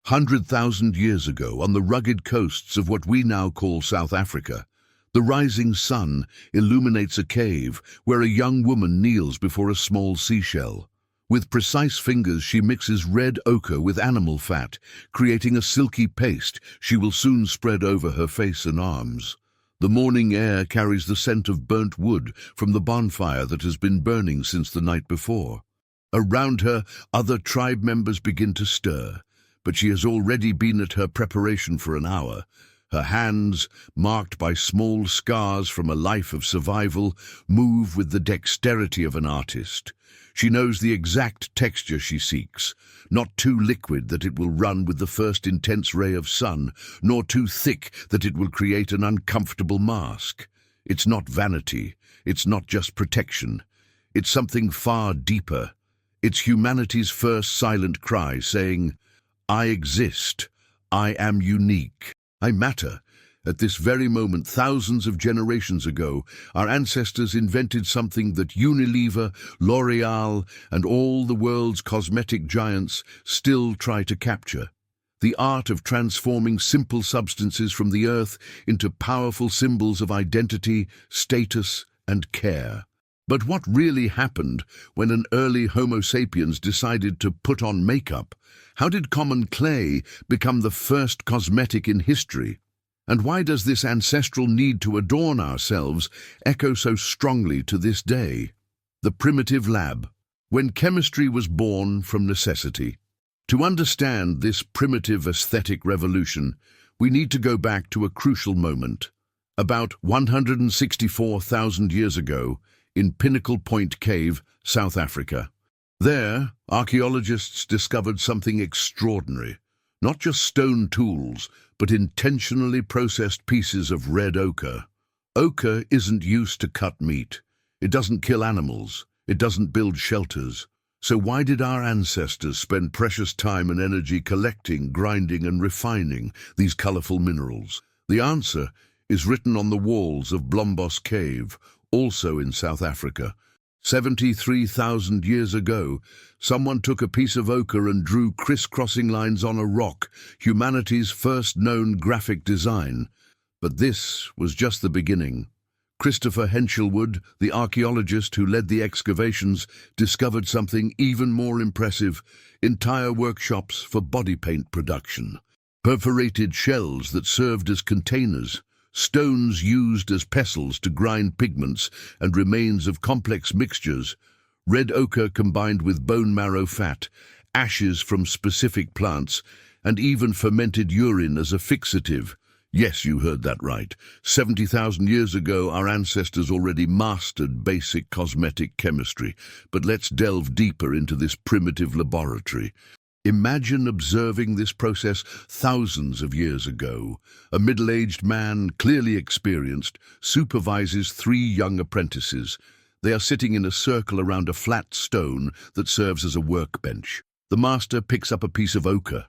100,000 years ago, on the rugged coasts of what we now call South Africa, the rising sun illuminates a cave where a young woman kneels before a small seashell. With precise fingers, she mixes red ochre with animal fat, creating a silky paste she will soon spread over her face and arms. The morning air carries the scent of burnt wood from the bonfire that has been burning since the night before. Around her, other tribe members begin to stir, but she has already been at her preparation for an hour. Her hands, marked by small scars from a life of survival, move with the dexterity of an artist. She knows the exact texture she seeks, not too liquid that it will run with the first intense ray of sun, nor too thick that it will create an uncomfortable mask. It's not vanity, it's not just protection. It's something far deeper. It's humanity's first silent cry saying, "I exist, I am unique, I matter." At this very moment, thousands of generations ago, our ancestors invented something that Unilever, L'Oreal, and all the world's cosmetic giants still try to capture. The art of transforming simple substances from the earth into powerful symbols of identity, status, and care. But what really happened when an early Homo sapiens decided to put on makeup? How did common clay become the first cosmetic in history? And why does this ancestral need to adorn ourselves echo so strongly to this day? The primitive lab, when chemistry was born from necessity. To understand this primitive aesthetic revolution, we need to go back to a crucial moment. About 164,000 years ago, in Pinnacle Point Cave, South Africa. There, archaeologists discovered something extraordinary. Not just stone tools, but intentionally processed pieces of red ochre. Ochre isn't used to cut meat. It doesn't kill animals. It doesn't build shelters. So why did our ancestors spend precious time and energy collecting, grinding, and refining these colorful minerals? The answer is written on the walls of Blombos Cave, also in South Africa. 73,000 years ago, someone took a piece of ochre and drew crisscrossing lines on a rock, humanity's first known graphic design. But this was just the beginning. Christopher Henshelwood, the archaeologist who led the excavations, discovered something even more impressive: entire workshops for body paint production. Perforated shells that served as containers, stones used as pestles to grind pigments, and remains of complex mixtures, red ochre combined with bone marrow fat, ashes from specific plants, and even fermented urine as a fixative. Yes, you heard that right. 70,000 years ago, our ancestors already mastered basic cosmetic chemistry. But let's delve deeper into this primitive laboratory. Imagine observing this process thousands of years ago. A middle-aged man, clearly experienced, supervises 3 young apprentices. They are sitting in a circle around a flat stone that serves as a workbench. The master picks up a piece of ochre,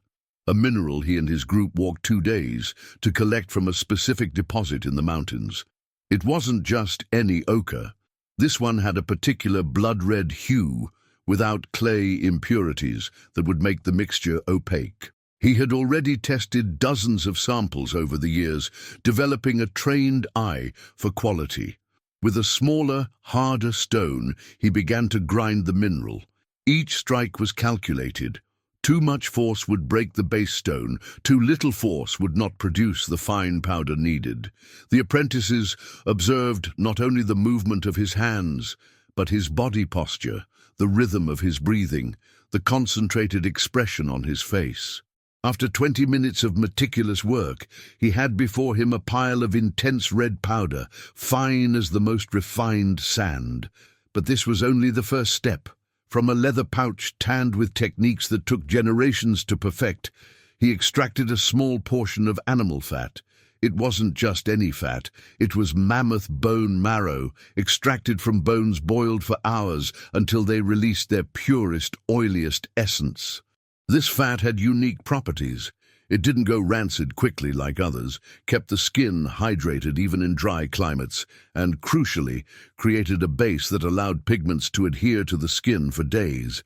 a mineral he and his group walked 2 days to collect from a specific deposit in the mountains. It wasn't just any ochre. This one had a particular blood-red hue, without clay impurities that would make the mixture opaque. He had already tested dozens of samples over the years, developing a trained eye for quality. With a smaller, harder stone, he began to grind the mineral. Each strike was calculated. Too much force would break the base stone, too little force would not produce the fine powder needed. The apprentices observed not only the movement of his hands, but his body posture, the rhythm of his breathing, the concentrated expression on his face. After 20 minutes of meticulous work, he had before him a pile of intense red powder, fine as the most refined sand. But this was only the first step. From a leather pouch tanned with techniques that took generations to perfect, he extracted a small portion of animal fat. It wasn't just any fat, it was mammoth bone marrow, extracted from bones boiled for hours until they released their purest, oiliest essence. This fat had unique properties. It didn't go rancid quickly like others, kept the skin hydrated even in dry climates, and, crucially, created a base that allowed pigments to adhere to the skin for days.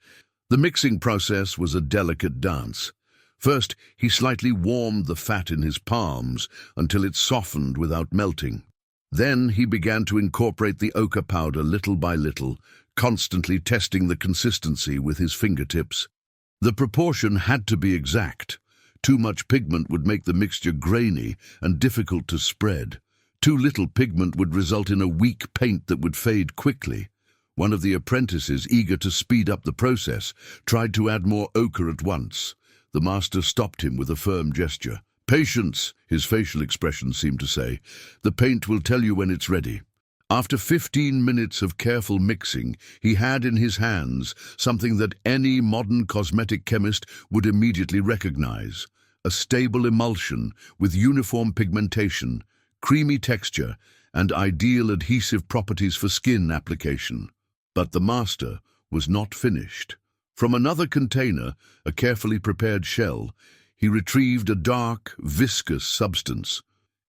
The mixing process was a delicate dance. First, he slightly warmed the fat in his palms until it softened without melting. Then he began to incorporate the ochre powder little by little, constantly testing the consistency with his fingertips. The proportion had to be exact. Too much pigment would make the mixture grainy and difficult to spread. Too little pigment would result in a weak paint that would fade quickly. One of the apprentices, eager to speed up the process, tried to add more ochre at once. The master stopped him with a firm gesture. "Patience," his facial expression seemed to say. "The paint will tell you when it's ready." After 15 minutes of careful mixing, he had in his hands something that any modern cosmetic chemist would immediately recognize: a stable emulsion with uniform pigmentation, creamy texture, and ideal adhesive properties for skin application. But the master was not finished. From another container, a carefully prepared shell, he retrieved a dark, viscous substance.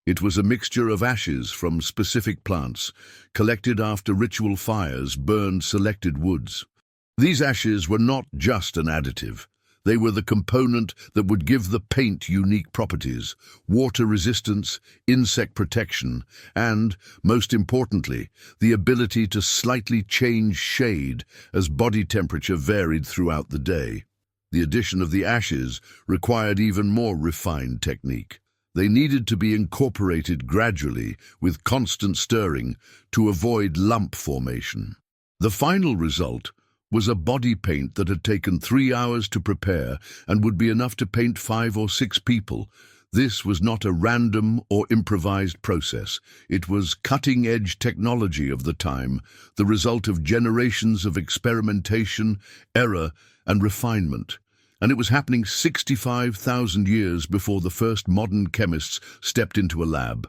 It was a mixture of ashes from specific plants, collected after ritual fires burned selected woods. These ashes were not just an additive. They were the component that would give the paint unique properties: water resistance, insect protection, and, most importantly, the ability to slightly change shade as body temperature varied throughout the day. The addition of the ashes required even more refined technique. They needed to be incorporated gradually with constant stirring to avoid lump formation. The final result was a body paint that had taken 3 hours to prepare and would be enough to paint 5 or 6 people. This was not a random or improvised process. It was cutting-edge technology of the time, the result of generations of experimentation, error, and refinement. And it was happening 65,000 years before the first modern chemists stepped into a lab.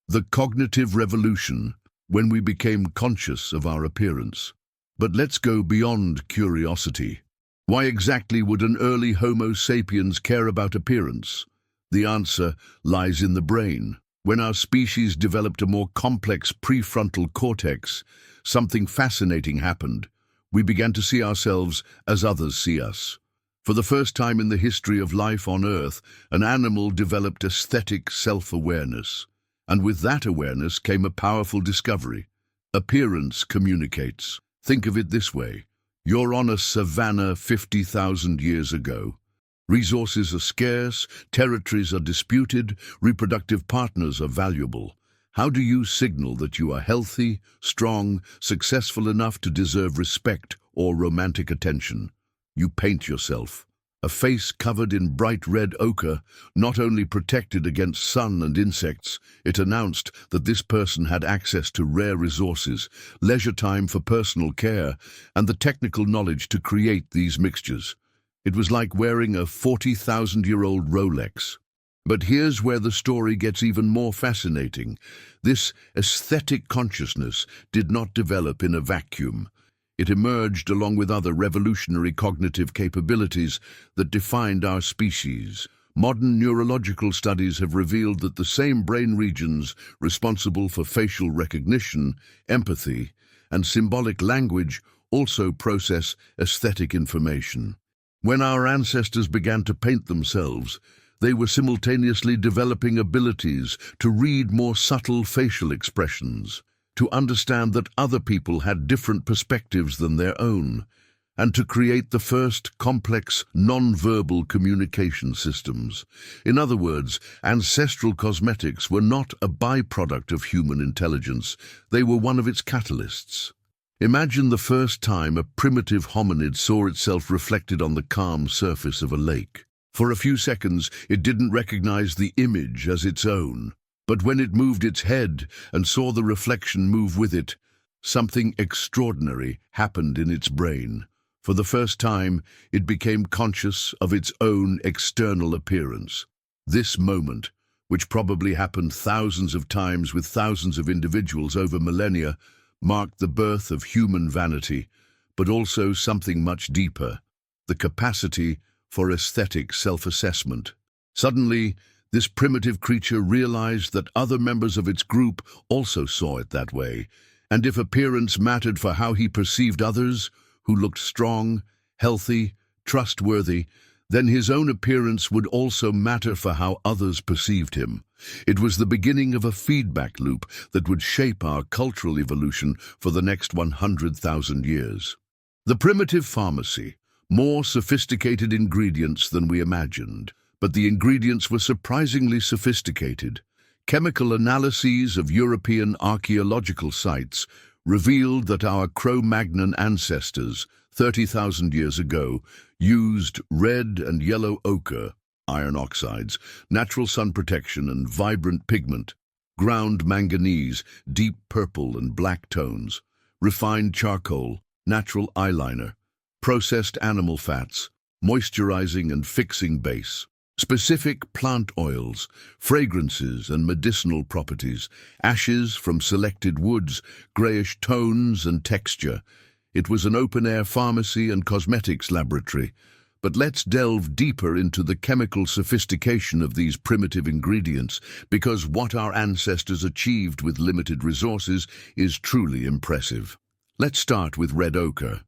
The cognitive revolution, when we became conscious of our appearance. But let's go beyond curiosity. Why exactly would an early Homo sapiens care about appearance? The answer lies in the brain. When our species developed a more complex prefrontal cortex, something fascinating happened. We began to see ourselves as others see us. For the first time in the history of life on Earth, an animal developed aesthetic self-awareness. And with that awareness came a powerful discovery. Appearance communicates. Think of it this way. You're on a savanna 50,000 years ago. Resources are scarce, territories are disputed, reproductive partners are valuable. How do you signal that you are healthy, strong, successful enough to deserve respect or romantic attention? You paint yourself. A face covered in bright red ochre not only protected against sun and insects, it announced that this person had access to rare resources, leisure time for personal care, and the technical knowledge to create these mixtures. It was like wearing a 40,000-year-old Rolex. But here's where the story gets even more fascinating. This aesthetic consciousness did not develop in a vacuum. It emerged along with other revolutionary cognitive capabilities that defined our species. Modern neurological studies have revealed that the same brain regions responsible for facial recognition, empathy, and symbolic language also process aesthetic information. When our ancestors began to paint themselves, they were simultaneously developing abilities to read more subtle facial expressions, to understand that other people had different perspectives than their own, and to create the first complex non-verbal communication systems. In other words, ancestral cosmetics were not a byproduct of human intelligence, they were one of its catalysts. Imagine the first time a primitive hominid saw itself reflected on the calm surface of a lake. For a few seconds, it didn't recognize the image as its own. But when it moved its head and saw the reflection move with it, something extraordinary happened in its brain. For the first time, it became conscious of its own external appearance. This moment, which probably happened thousands of times with thousands of individuals over millennia, marked the birth of human vanity, but also something much deeper, the capacity for aesthetic self-assessment. Suddenly, this primitive creature realized that other members of its group also saw it that way, and if appearance mattered for how he perceived others, who looked strong, healthy, trustworthy, then his own appearance would also matter for how others perceived him. It was the beginning of a feedback loop that would shape our cultural evolution for the next 100,000 years. The primitive pharmacy, more sophisticated ingredients than we imagined, but the ingredients were surprisingly sophisticated. Chemical analyses of European archaeological sites revealed that our Cro-Magnon ancestors, 30,000 years ago, used red and yellow ochre, iron oxides, natural sun protection and vibrant pigment, ground manganese, deep purple and black tones, refined charcoal, natural eyeliner, processed animal fats, moisturizing and fixing base, specific plant oils, fragrances and medicinal properties, ashes from selected woods, greyish tones and texture. It was an open-air pharmacy and cosmetics laboratory. But let's delve deeper into the chemical sophistication of these primitive ingredients, because what our ancestors achieved with limited resources is truly impressive. Let's start with red ochre.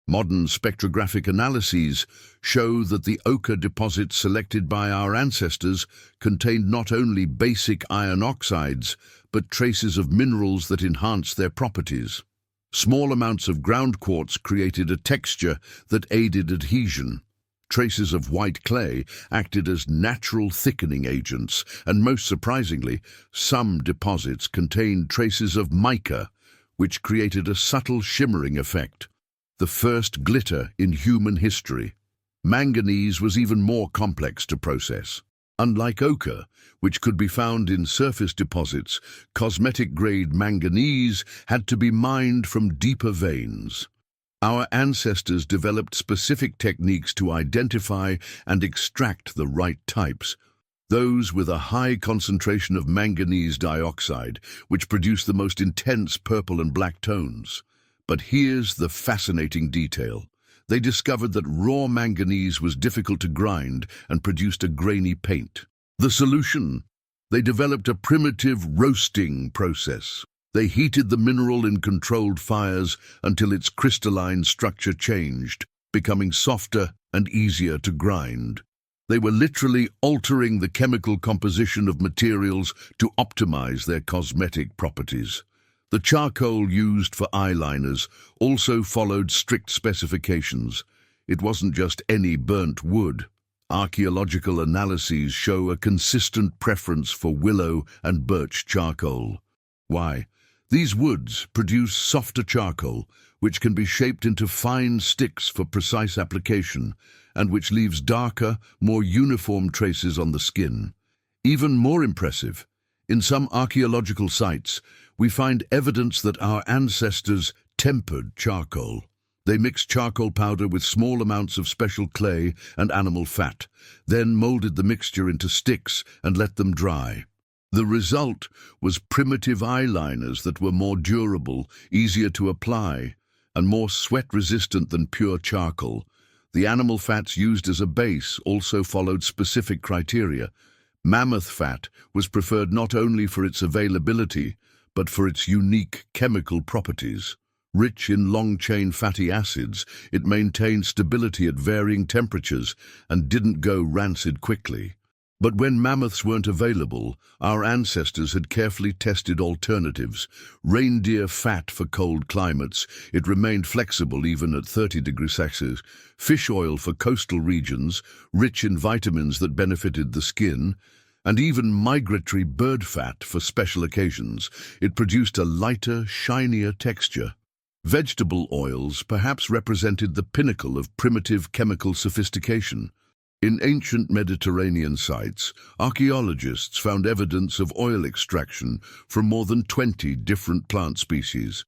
Modern spectrographic analyses show that the ochre deposits selected by our ancestors contained not only basic iron oxides, but traces of minerals that enhance their properties. Small amounts of ground quartz created a texture that aided adhesion. Traces of white clay acted as natural thickening agents, and most surprisingly, some deposits contained traces of mica, which created a subtle shimmering effect, the first glitter in human history. Manganese was even more complex to process. Unlike ochre, which could be found in surface deposits, cosmetic-grade manganese had to be mined from deeper veins. Our ancestors developed specific techniques to identify and extract the right types, those with a high concentration of manganese dioxide, which produced the most intense purple and black tones. But here's the fascinating detail. They discovered that raw manganese was difficult to grind and produced a grainy paint. The solution? They developed a primitive roasting process. They heated the mineral in controlled fires until its crystalline structure changed, becoming softer and easier to grind. They were literally altering the chemical composition of materials to optimize their cosmetic properties. The charcoal used for eyeliners also followed strict specifications. It wasn't just any burnt wood. Archaeological analyses show a consistent preference for willow and birch charcoal. Why? These woods produce softer charcoal, which can be shaped into fine sticks for precise application, and which leaves darker, more uniform traces on the skin. Even more impressive, in some archaeological sites, we find evidence that our ancestors tempered charcoal. They mixed charcoal powder with small amounts of special clay and animal fat, then molded the mixture into sticks and let them dry. The result was primitive eyeliners that were more durable, easier to apply, and more sweat-resistant than pure charcoal. The animal fats used as a base also followed specific criteria. Mammoth fat was preferred not only for its availability, but for its unique chemical properties. Rich in long-chain fatty acids, it maintained stability at varying temperatures and didn't go rancid quickly. But when mammoths weren't available, our ancestors had carefully tested alternatives. Reindeer fat for cold climates, it remained flexible even at 30 degrees Celsius. Fish oil for coastal regions, rich in vitamins that benefited the skin, and even migratory bird fat for special occasions. It produced a lighter, shinier texture. Vegetable oils perhaps represented the pinnacle of primitive chemical sophistication. In ancient Mediterranean sites, archaeologists found evidence of oil extraction from more than 20 different plant species.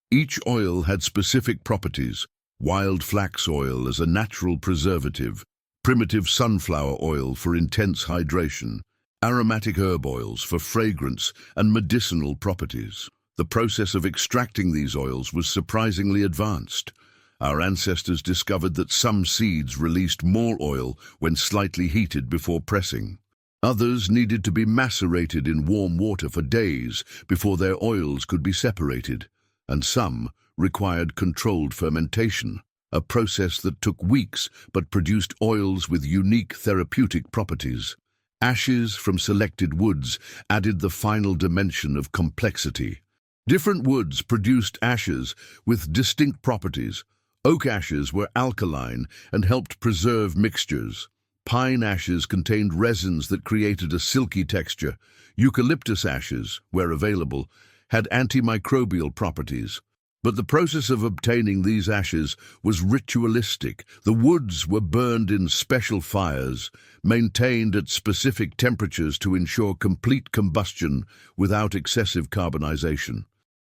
Each oil had specific properties: wild flax oil as a natural preservative, primitive sunflower oil for intense hydration, aromatic herb oils for fragrance and medicinal properties. The process of extracting these oils was surprisingly advanced. Our ancestors discovered that some seeds released more oil when slightly heated before pressing. Others needed to be macerated in warm water for days before their oils could be separated, and some required controlled fermentation. a process that took weeks but produced oils with unique therapeutic properties. Ashes from selected woods added the final dimension of complexity. Different woods produced ashes with distinct properties. Oak ashes were alkaline and helped preserve mixtures. Pine ashes contained resins that created a silky texture. Eucalyptus ashes, where available, had antimicrobial properties. But the process of obtaining these ashes was ritualistic. The woods were burned in special fires, maintained at specific temperatures to ensure complete combustion without excessive carbonization.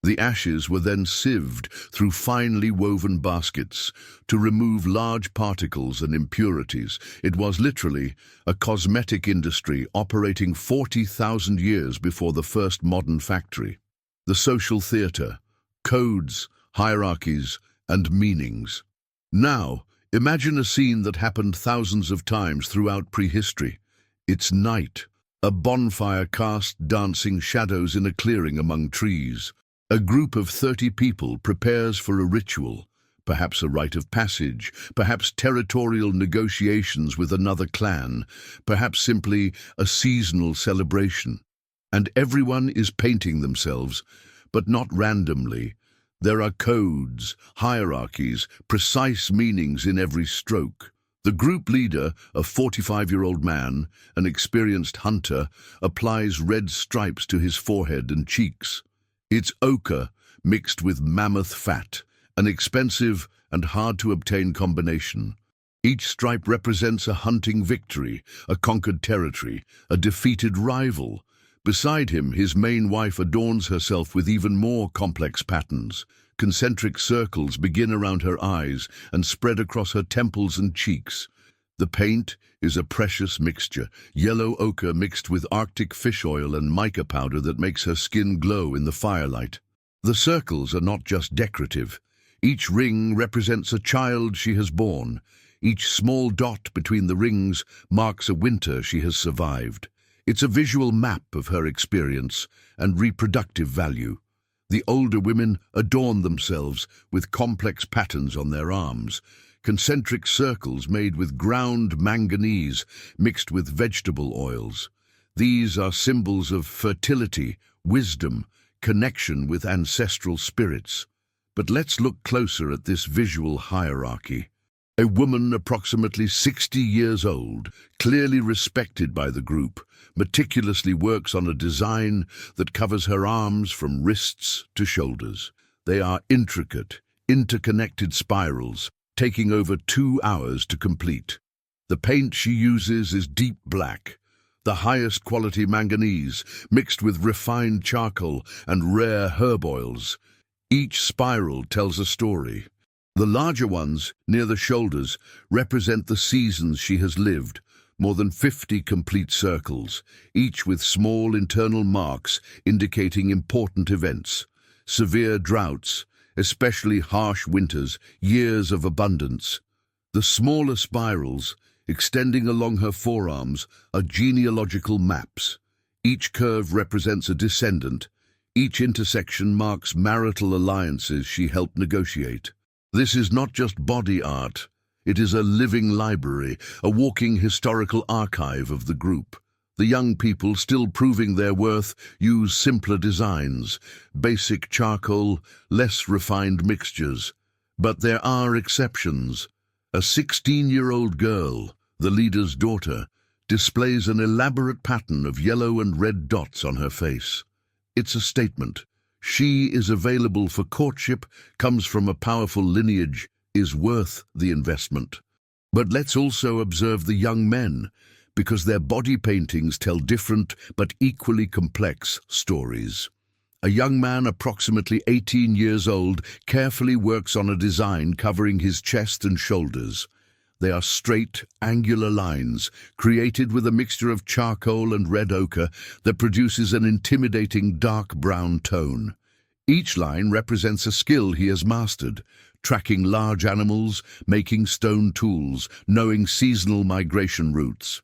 The ashes were then sieved through finely woven baskets to remove large particles and impurities. It was literally a cosmetic industry operating 40,000 years before the first modern factory. The social theater, codes, hierarchies, and meanings. Now, imagine a scene that happened thousands of times throughout prehistory. It's night, a bonfire casts dancing shadows in a clearing among trees. A group of 30 people prepares for a ritual, perhaps a rite of passage, perhaps territorial negotiations with another clan, perhaps simply a seasonal celebration. And everyone is painting themselves, but not randomly. There are codes, hierarchies, precise meanings in every stroke. The group leader, a 45-year-old man, an experienced hunter, applies red stripes to his forehead and cheeks. It's ochre mixed with mammoth fat, an expensive and hard-to-obtain combination. Each stripe represents a hunting victory, a conquered territory, a defeated rival. Beside him, his main wife adorns herself with even more complex patterns. Concentric circles begin around her eyes and spread across her temples and cheeks. The paint is a precious mixture, yellow ochre mixed with Arctic fish oil and mica powder that makes her skin glow in the firelight. The circles are not just decorative. Each ring represents a child she has born. Each small dot between the rings marks a winter she has survived. It's a visual map of her experience and reproductive value. The older women adorn themselves with complex patterns on their arms, concentric circles made with ground manganese mixed with vegetable oils. These are symbols of fertility, wisdom, connection with ancestral spirits. But let's look closer at this visual hierarchy. A woman approximately 60 years old, clearly respected by the group, meticulously works on a design that covers her arms from wrists to shoulders. They are intricate, interconnected spirals, taking over 2 hours to complete. The paint she uses is deep black, the highest quality manganese, mixed with refined charcoal and rare herb oils. Each spiral tells a story. The larger ones, near the shoulders, represent the seasons she has lived, more than 50 complete circles, each with small internal marks indicating important events. Severe droughts, especially harsh winters, years of abundance. The smaller spirals, extending along her forearms, are genealogical maps. Each curve represents a descendant. Each intersection marks marital alliances she helped negotiate. This is not just body art. It is a living library, a walking historical archive of the group. The young people, still proving their worth, use simpler designs, basic charcoal, less refined mixtures. But there are exceptions. A 16-year-old girl, the leader's daughter, displays an elaborate pattern of yellow and red dots on her face. It's a statement. She is available for courtship, comes from a powerful lineage, is worth the investment. But let's also observe the young men, because their body paintings tell different but equally complex stories. A young man, approximately 18 years old, carefully works on a design covering his chest and shoulders. They are straight, angular lines, created with a mixture of charcoal and red ochre that produces an intimidating dark brown tone. Each line represents a skill he has mastered, tracking large animals, making stone tools, knowing seasonal migration routes.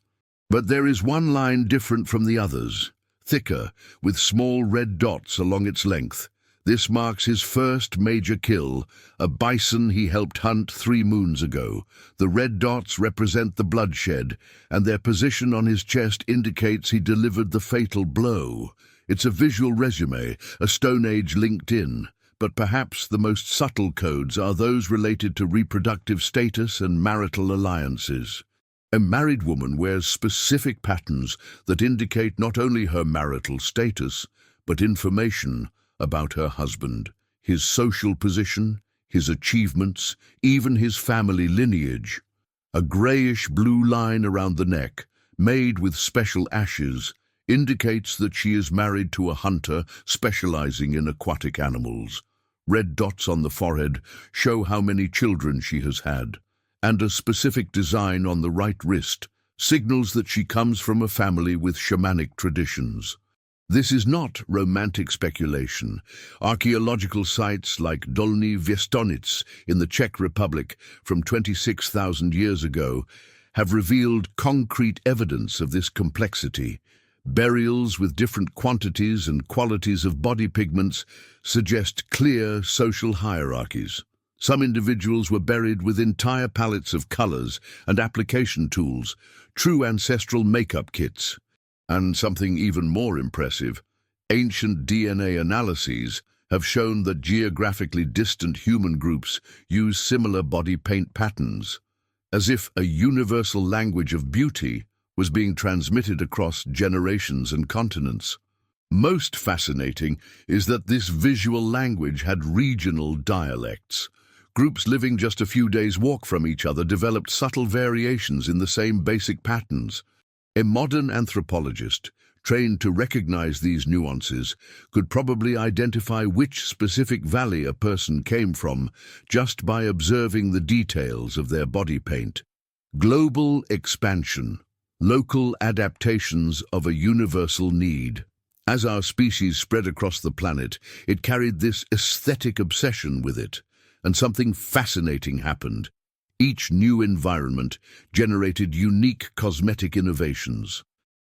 But there is one line different from the others, thicker, with small red dots along its length. This marks his first major kill, a bison he helped hunt 3 moons ago. The red dots represent the bloodshed, and their position on his chest indicates he delivered the fatal blow. It's a visual resume, a Stone Age LinkedIn. But perhaps the most subtle codes are those related to reproductive status and marital alliances. A married woman wears specific patterns that indicate not only her marital status, but information about her husband, his social position, his achievements, even his family lineage. A grayish-blue line around the neck, made with special ashes, indicates that she is married to a hunter specializing in aquatic animals. Red dots on the forehead show how many children she has had, and a specific design on the right wrist signals that she comes from a family with shamanic traditions. This is not romantic speculation. Archaeological sites like Dolní Věstonice in the Czech Republic from 26,000 years ago have revealed concrete evidence of this complexity. Burials with different quantities and qualities of body pigments suggest clear social hierarchies. Some individuals were buried with entire palettes of colors and application tools, true ancestral makeup kits. And something even more impressive, ancient DNA analyses have shown that geographically distant human groups use similar body paint patterns, as if a universal language of beauty was being transmitted across generations and continents. Most fascinating is that this visual language had regional dialects. Groups living just a few days' walk from each other developed subtle variations in the same basic patterns. A modern anthropologist, trained to recognize these nuances, could probably identify which specific valley a person came from just by observing the details of their body paint. Global expansion. Local adaptations of a universal need. As our species spread across the planet, it carried this aesthetic obsession with it, and something fascinating happened. Each new environment generated unique cosmetic innovations.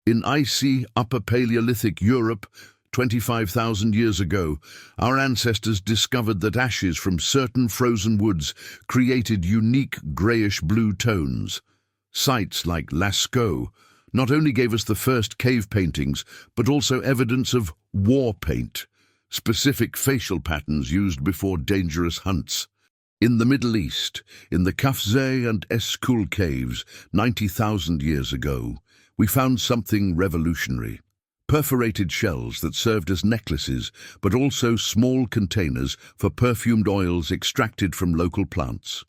In icy Upper Paleolithic Europe, 25,000 years ago, our ancestors discovered that ashes from certain frozen woods created unique grayish-blue tones. Sites like Lascaux not only gave us the first cave paintings, but also evidence of war paint, specific facial patterns used before dangerous hunts. In the Middle East, in the Kafze and Eskul caves 90,000 years ago, we found something revolutionary. Perforated shells that served as necklaces, but also small containers for perfumed oils extracted from local plants.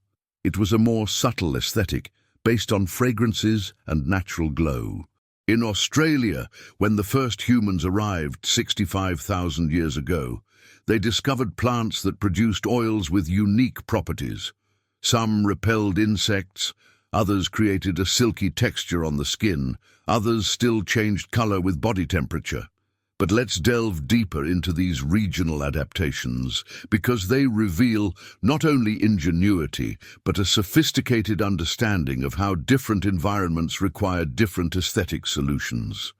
It was a more subtle aesthetic, based on fragrances and natural glow. In Australia, when the first humans arrived 65,000 years ago, they discovered plants that produced oils with unique properties. Some repelled insects, others created a silky texture on the skin, others still changed color with body temperature. But let's delve deeper into these regional adaptations, because they reveal not only ingenuity, but a sophisticated understanding of how different environments require different aesthetic solutions.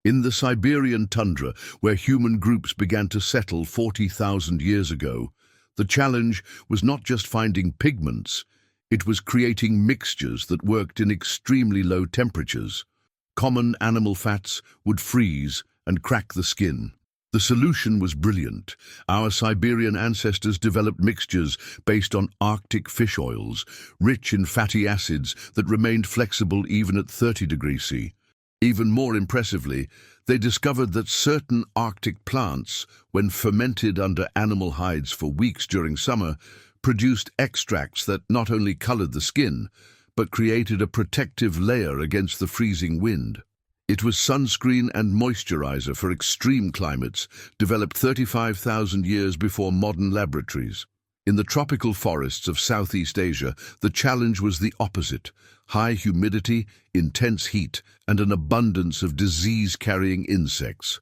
In the Siberian tundra, where human groups began to settle 40,000 years ago, the challenge was not just finding pigments, it was creating mixtures that worked in extremely low temperatures. Common animal fats would freeze and crack the skin. The solution was brilliant. Our Siberian ancestors developed mixtures based on Arctic fish oils, rich in fatty acids that remained flexible even at 30 degrees C. Even more impressively, they discovered that certain Arctic plants, when fermented under animal hides for weeks during summer, produced extracts that not only colored the skin, but created a protective layer against the freezing wind. It was sunscreen and moisturizer for extreme climates, developed 35,000 years before modern laboratories. In the tropical forests of Southeast Asia, the challenge was the opposite: high humidity, intense heat, and an abundance of disease-carrying insects.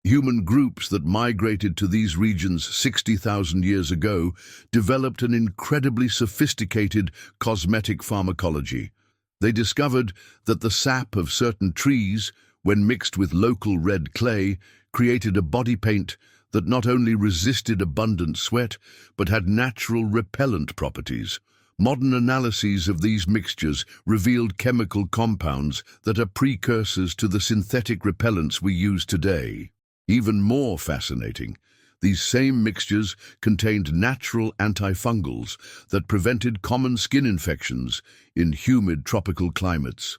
Human groups that migrated to these regions 60,000 years ago developed an incredibly sophisticated cosmetic pharmacology. They discovered that the sap of certain trees, when mixed with local red clay, created a body paint that not only resisted abundant sweat, but had natural repellent properties. Modern analyses of these mixtures revealed chemical compounds that are precursors to the synthetic repellents we use today. Even more fascinating, these same mixtures contained natural antifungals that prevented common skin infections in humid tropical climates.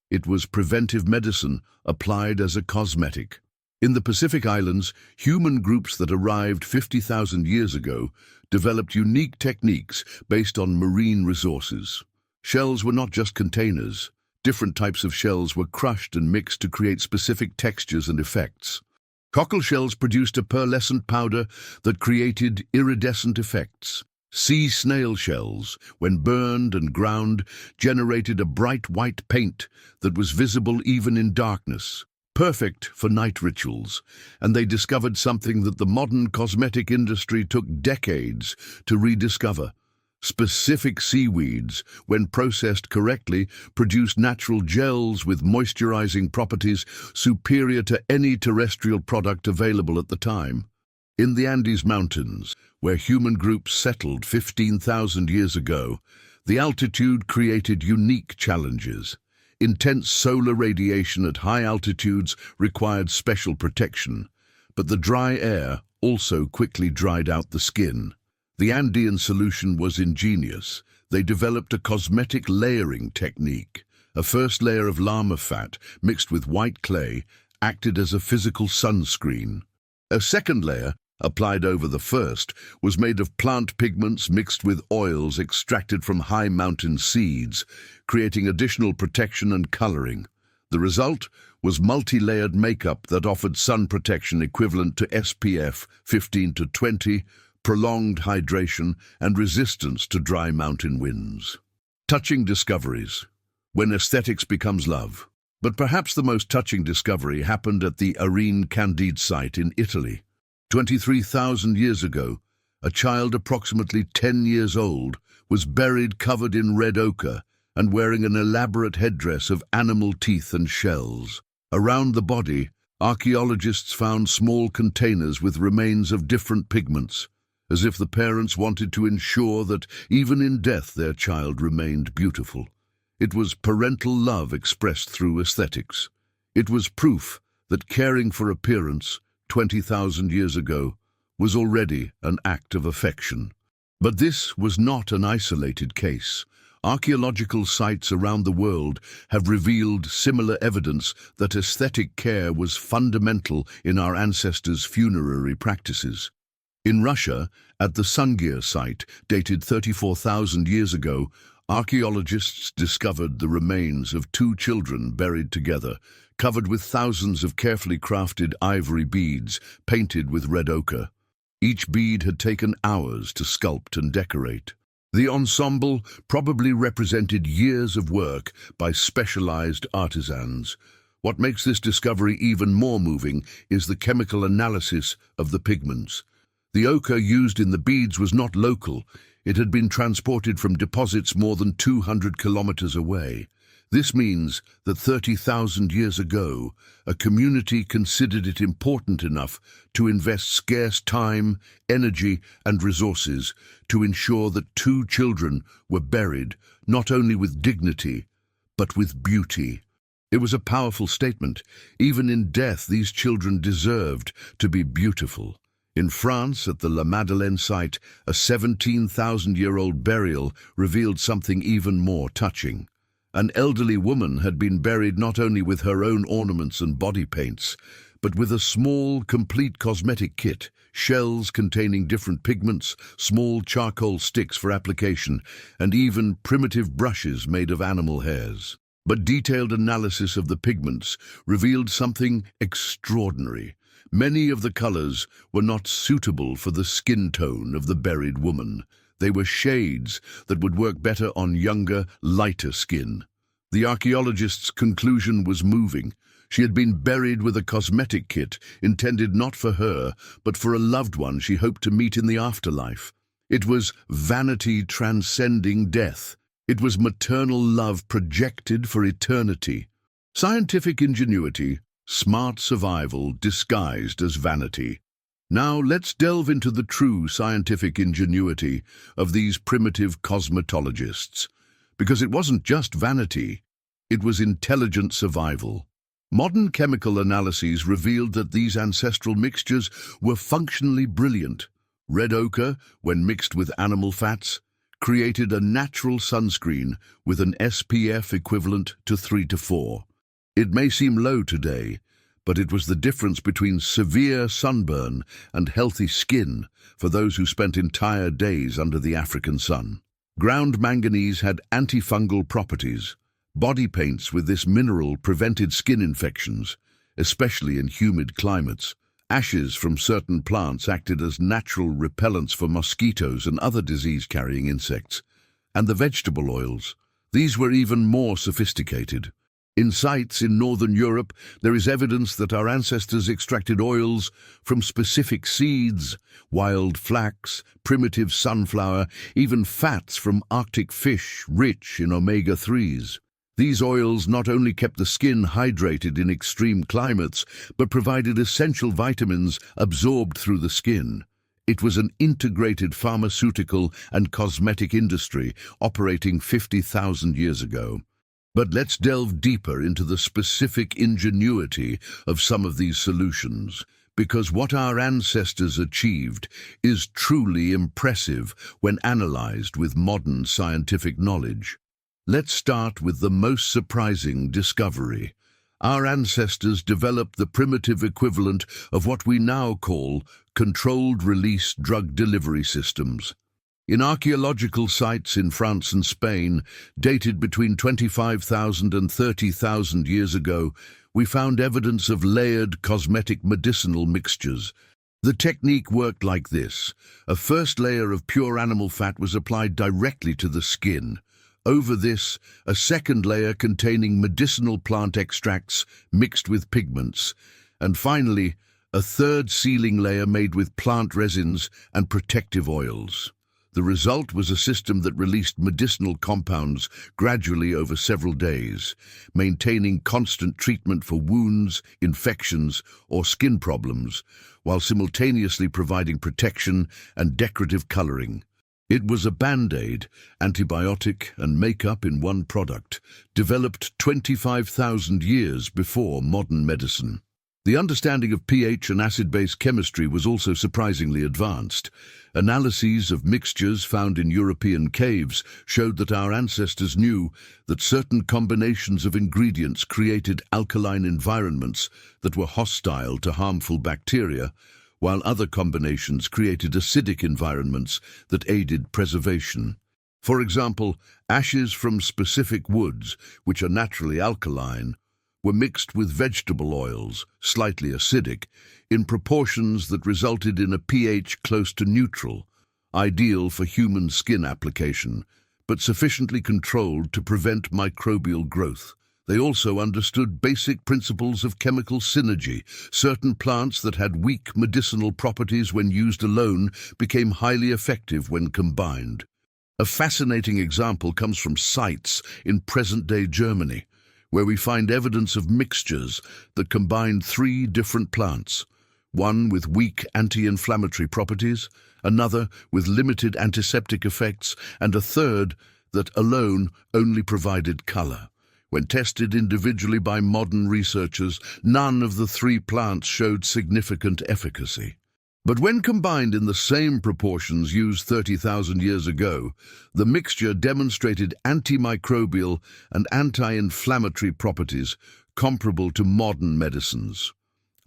It was preventive medicine applied as a cosmetic. In the Pacific Islands, human groups that arrived 50,000 years ago developed unique techniques based on marine resources. Shells were not just containers. Different types of shells were crushed and mixed to create specific textures and effects. Cockle shells produced a pearlescent powder that created iridescent effects. Sea snail shells, when burned and ground, generated a bright white paint that was visible even in darkness, perfect for night rituals. And they discovered something that the modern cosmetic industry took decades to rediscover. Specific seaweeds, when processed correctly, produce natural gels with moisturizing properties superior to any terrestrial product available at the time. In the Andes Mountains, where human groups settled 15,000 years ago, the altitude created unique challenges. Intense solar radiation at high altitudes required special protection, but the dry air also quickly dried out the skin. The Andean solution was ingenious. They developed a cosmetic layering technique. A first layer of llama fat mixed with white clay acted as a physical sunscreen. A second layer, applied over the first, was made of plant pigments mixed with oils extracted from high mountain seeds, creating additional protection and coloring. The result was multi-layered makeup that offered sun protection equivalent to SPF 15 to 20, prolonged hydration, and resistance to dry mountain winds. Touching discoveries. When aesthetics becomes love. But perhaps the most touching discovery happened at the Arene Candide site in Italy. 23,000 years ago, a child approximately 10 years old was buried covered in red ochre and wearing an elaborate headdress of animal teeth and shells. Around the body, archaeologists found small containers with remains of different pigments, as if the parents wanted to ensure that even in death their child remained beautiful. It was parental love expressed through aesthetics. It was proof that caring for appearance 20,000 years ago was already an act of affection. But this was not an isolated case. Archaeological sites around the world have revealed similar evidence that aesthetic care was fundamental in our ancestors' funerary practices. In Russia, at the Sungir site, dated 34,000 years ago, archaeologists discovered the remains of two children buried together, covered with thousands of carefully crafted ivory beads painted with red ochre. Each bead had taken hours to sculpt and decorate. The ensemble probably represented years of work by specialized artisans. What makes this discovery even more moving is the chemical analysis of the pigments. The ochre used in the beads was not local. It had been transported from deposits more than 200 kilometers away. This means that 30,000 years ago, a community considered it important enough to invest scarce time, energy, and resources to ensure that two children were buried not only with dignity, but with beauty. It was a powerful statement. Even in death, these children deserved to be beautiful. In France, at the La Madeleine site, a 17,000-year-old burial revealed something even more touching. An elderly woman had been buried not only with her own ornaments and body paints, but with a small, complete cosmetic kit, shells containing different pigments, small charcoal sticks for application, and even primitive brushes made of animal hairs. But detailed analysis of the pigments revealed something extraordinary. Many of the colors were not suitable for the skin tone of the buried woman. They were shades that would work better on younger, lighter skin. The archaeologist's conclusion was moving. She had been buried with a cosmetic kit intended not for her, but for a loved one she hoped to meet in the afterlife. It was vanity transcending death. It was maternal love projected for eternity. Scientific ingenuity, smart survival disguised as vanity. Now let's delve into the true scientific ingenuity of these primitive cosmetologists, because it wasn't just vanity, it was intelligent survival. Modern chemical analyses revealed that these ancestral mixtures were functionally brilliant. Red ochre, when mixed with animal fats, created a natural sunscreen with an SPF equivalent to 3 to 4. It may seem low today, but it was the difference between severe sunburn and healthy skin for those who spent entire days under the African sun. Ground manganese had antifungal properties. Body paints with this mineral prevented skin infections, especially in humid climates. Ashes from certain plants acted as natural repellents for mosquitoes and other disease-carrying insects. And the vegetable oils, these were even more sophisticated. In sites in northern Europe, there is evidence that our ancestors extracted oils from specific seeds, wild flax, primitive sunflower, even fats from Arctic fish rich in omega-3s. These oils not only kept the skin hydrated in extreme climates, but provided essential vitamins absorbed through the skin. It was an integrated pharmaceutical and cosmetic industry operating 50,000 years ago. But let's delve deeper into the specific ingenuity of some of these solutions, because what our ancestors achieved is truly impressive when analyzed with modern scientific knowledge. Let's start with the most surprising discovery. Our ancestors developed the primitive equivalent of what we now call controlled-release drug delivery systems. In archaeological sites in France and Spain, dated between 25,000 and 30,000 years ago, we found evidence of layered cosmetic medicinal mixtures. The technique worked like this. A first layer of pure animal fat was applied directly to the skin. Over this, a second layer containing medicinal plant extracts mixed with pigments, and finally, a third sealing layer made with plant resins and protective oils. The result was a system that released medicinal compounds gradually over several days, maintaining constant treatment for wounds, infections, or skin problems, while simultaneously providing protection and decorative coloring. It was a band-aid, antibiotic, and makeup in one product, developed 25,000 years before modern medicine. The understanding of pH and acid-base chemistry was also surprisingly advanced. Analyses of mixtures found in European caves showed that our ancestors knew that certain combinations of ingredients created alkaline environments that were hostile to harmful bacteria, while other combinations created acidic environments that aided preservation. For example, ashes from specific woods, which are naturally alkaline, were mixed with vegetable oils, slightly acidic, in proportions that resulted in a pH close to neutral, ideal for human skin application, but sufficiently controlled to prevent microbial growth. They also understood basic principles of chemical synergy. Certain plants that had weak medicinal properties when used alone became highly effective when combined. A fascinating example comes from sites in present-day Germany, where we find evidence of mixtures that combined 3 different plants, one with weak anti-inflammatory properties, another with limited antiseptic effects, and a third that alone only provided color. When tested individually by modern researchers, none of the 3 plants showed significant efficacy. But when combined in the same proportions used 30,000 years ago, the mixture demonstrated antimicrobial and anti-inflammatory properties comparable to modern medicines.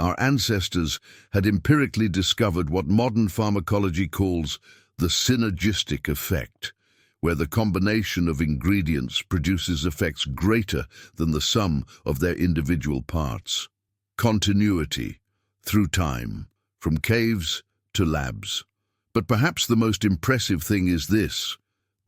Our ancestors had empirically discovered what modern pharmacology calls the synergistic effect, where the combination of ingredients produces effects greater than the sum of their individual parts. Continuity through time, from caves to labs. But perhaps the most impressive thing is this.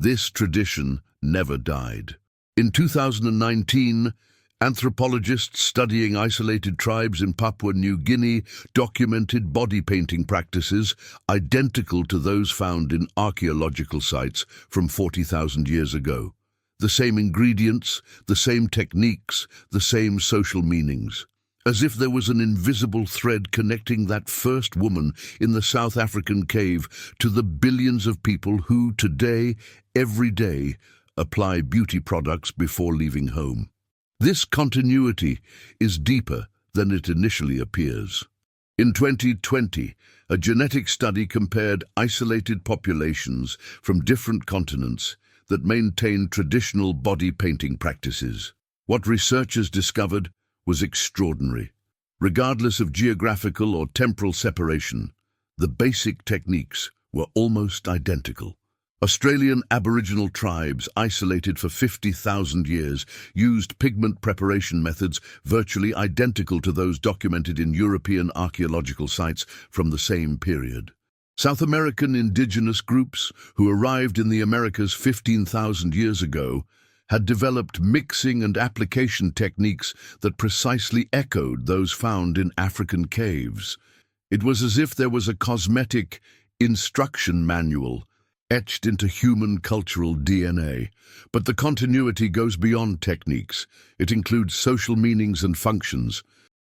This tradition never died. In 2019, anthropologists studying isolated tribes in Papua New Guinea documented body painting practices identical to those found in archaeological sites from 40,000 years ago. The same ingredients, the same techniques, the same social meanings. as if there was an invisible thread connecting that first woman in the South African cave to the billions of people who today, every day, apply beauty products before leaving home. This continuity is deeper than it initially appears. In 2020, a genetic study compared isolated populations from different continents that maintained traditional body painting practices. What researchers discovered was extraordinary. Regardless of geographical or temporal separation, the basic techniques were almost identical. Australian Aboriginal tribes, isolated for 50,000 years, used pigment preparation methods virtually identical to those documented in European archaeological sites from the same period. South American indigenous groups, who arrived in the Americas 15,000 years ago, had developed mixing and application techniques that precisely echoed those found in African caves. It was as if there was a cosmetic instruction manual etched into human cultural DNA. But the continuity goes beyond techniques. It includes social meanings and functions.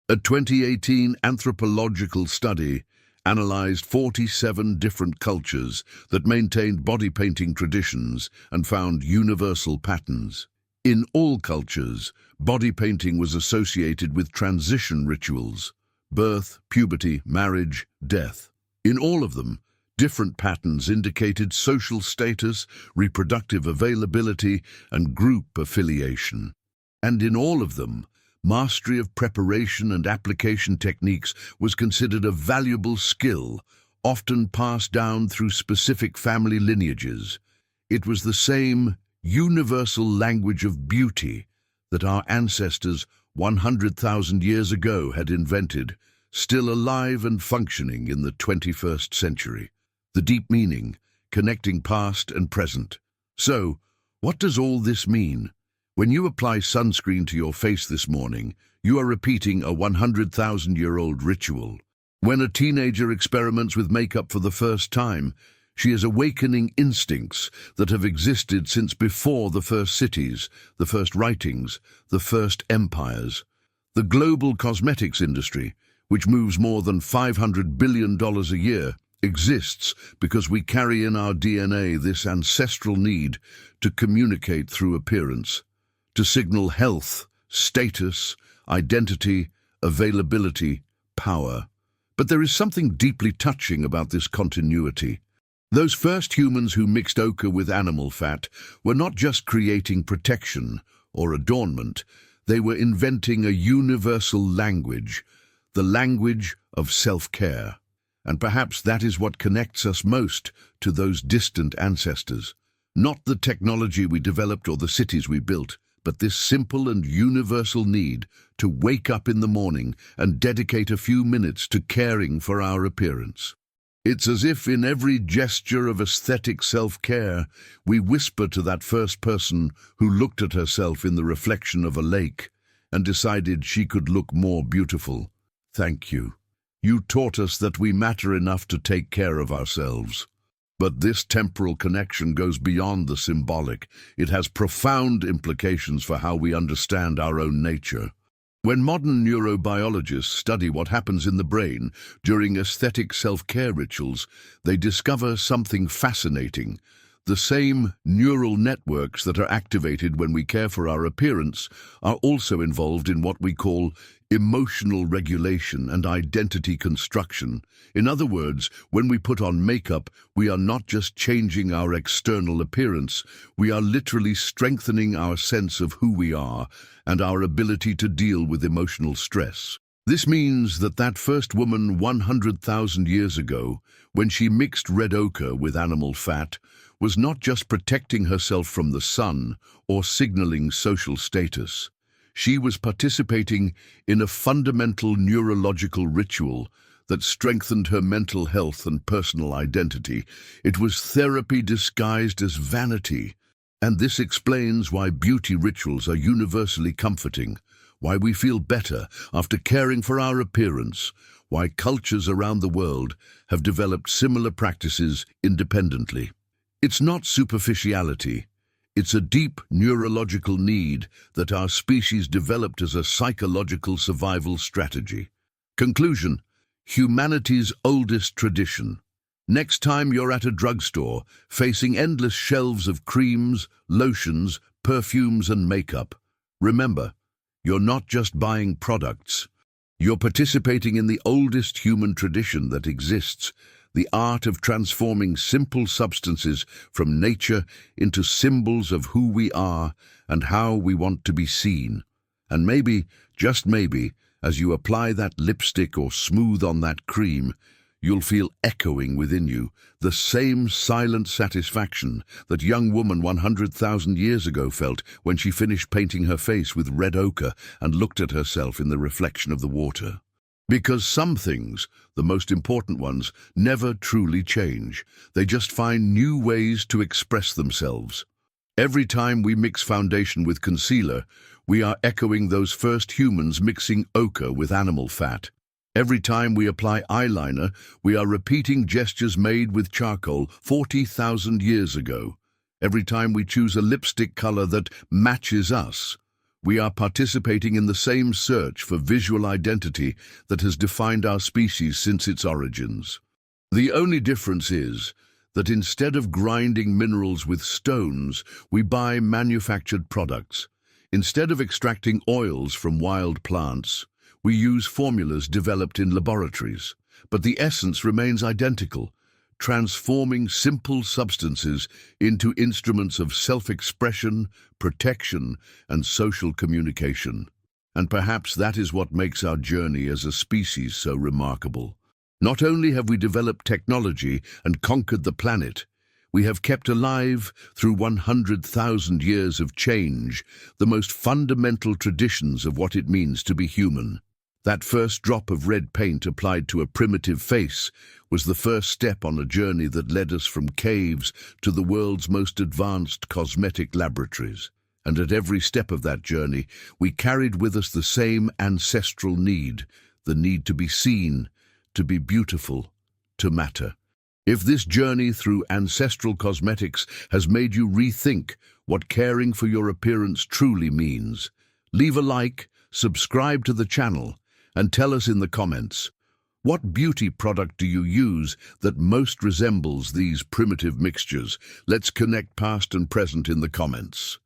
A 2018 anthropological study analyzed 47 different cultures that maintained body painting traditions and found universal patterns. In all cultures, body painting was associated with transition rituals: birth, puberty, marriage, death. In all of them, different patterns indicated social status, reproductive availability, and group affiliation. And in all of them, mastery of preparation and application techniques was considered a valuable skill, often passed down through specific family lineages. It was the same universal language of beauty that our ancestors 100,000 years ago had invented, still alive and functioning in the 21st century. The deep meaning, connecting past and present. So, what does all this mean? When you apply sunscreen to your face this morning, you are repeating a 100,000-year-old ritual. When a teenager experiments with makeup for the first time, she is awakening instincts that have existed since before the first cities, the first writings, the first empires. The global cosmetics industry, which moves more than $500 billion a year, exists because we carry in our DNA this ancestral need to communicate through appearance, to signal health, status, identity, availability, power. But there is something deeply touching about this continuity. Those first humans who mixed ochre with animal fat were not just creating protection or adornment, they were inventing a universal language, the language of self-care. And perhaps that is what connects us most to those distant ancestors. Not the technology we developed or the cities we built, but this simple and universal need to wake up in the morning and dedicate a few minutes to caring for our appearance. It's as if in every gesture of aesthetic self-care, we whisper to that first person who looked at herself in the reflection of a lake and decided she could look more beautiful. Thank you. You taught us that we matter enough to take care of ourselves. But this temporal connection goes beyond the symbolic. It has profound implications for how we understand our own nature. When modern neurobiologists study what happens in the brain during aesthetic self-care rituals, they discover something fascinating. The same neural networks that are activated when we care for our appearance are also involved in what we call emotional regulation and identity construction. In other words, when we put on makeup, we are not just changing our external appearance, we are literally strengthening our sense of who we are and our ability to deal with emotional stress. This means that first woman 100,000 years ago, when she mixed red ochre with animal fat, was not just protecting herself from the sun or signaling social status. She was participating in a fundamental neurological ritual that strengthened her mental health and personal identity. It was therapy disguised as vanity. And this explains why beauty rituals are universally comforting, why we feel better after caring for our appearance, why cultures around the world have developed similar practices independently. It's not superficiality. It's a deep neurological need that our species developed as a psychological survival strategy. Conclusion: humanity's oldest tradition. Next time you're at a drugstore, facing endless shelves of creams, lotions, perfumes and makeup, remember, you're not just buying products. You're participating in the oldest human tradition that exists, the art of transforming simple substances from nature into symbols of who we are and how we want to be seen. And maybe, just maybe, as you apply that lipstick or smooth on that cream, you'll feel echoing within you the same silent satisfaction that young woman 100,000 years ago felt when she finished painting her face with red ochre and looked at herself in the reflection of the water. Because some things, the most important ones, never truly change. They just find new ways to express themselves. Every time we mix foundation with concealer, we are echoing those first humans mixing ochre with animal fat. Every time we apply eyeliner, we are repeating gestures made with charcoal 40,000 years ago. Every time we choose a lipstick color that matches us, we are participating in the same search for visual identity that has defined our species since its origins. The only difference is that instead of grinding minerals with stones, we buy manufactured products. Instead of extracting oils from wild plants, we use formulas developed in laboratories. But the essence remains identical, transforming simple substances into instruments of self-expression, protection, and social communication. And perhaps that is what makes our journey as a species so remarkable. Not only have we developed technology and conquered the planet, we have kept alive, through 100,000 years of change, the most fundamental traditions of what it means to be human. That first drop of red paint applied to a primitive face was the first step on a journey that led us from caves to the world's most advanced cosmetic laboratories. And at every step of that journey, we carried with us the same ancestral need, the need to be seen, to be beautiful, to matter. If this journey through ancestral cosmetics has made you rethink what caring for your appearance truly means, leave a like, subscribe to the channel, and tell us in the comments, what beauty product do you use that most resembles these primitive mixtures? Let's connect past and present in the comments.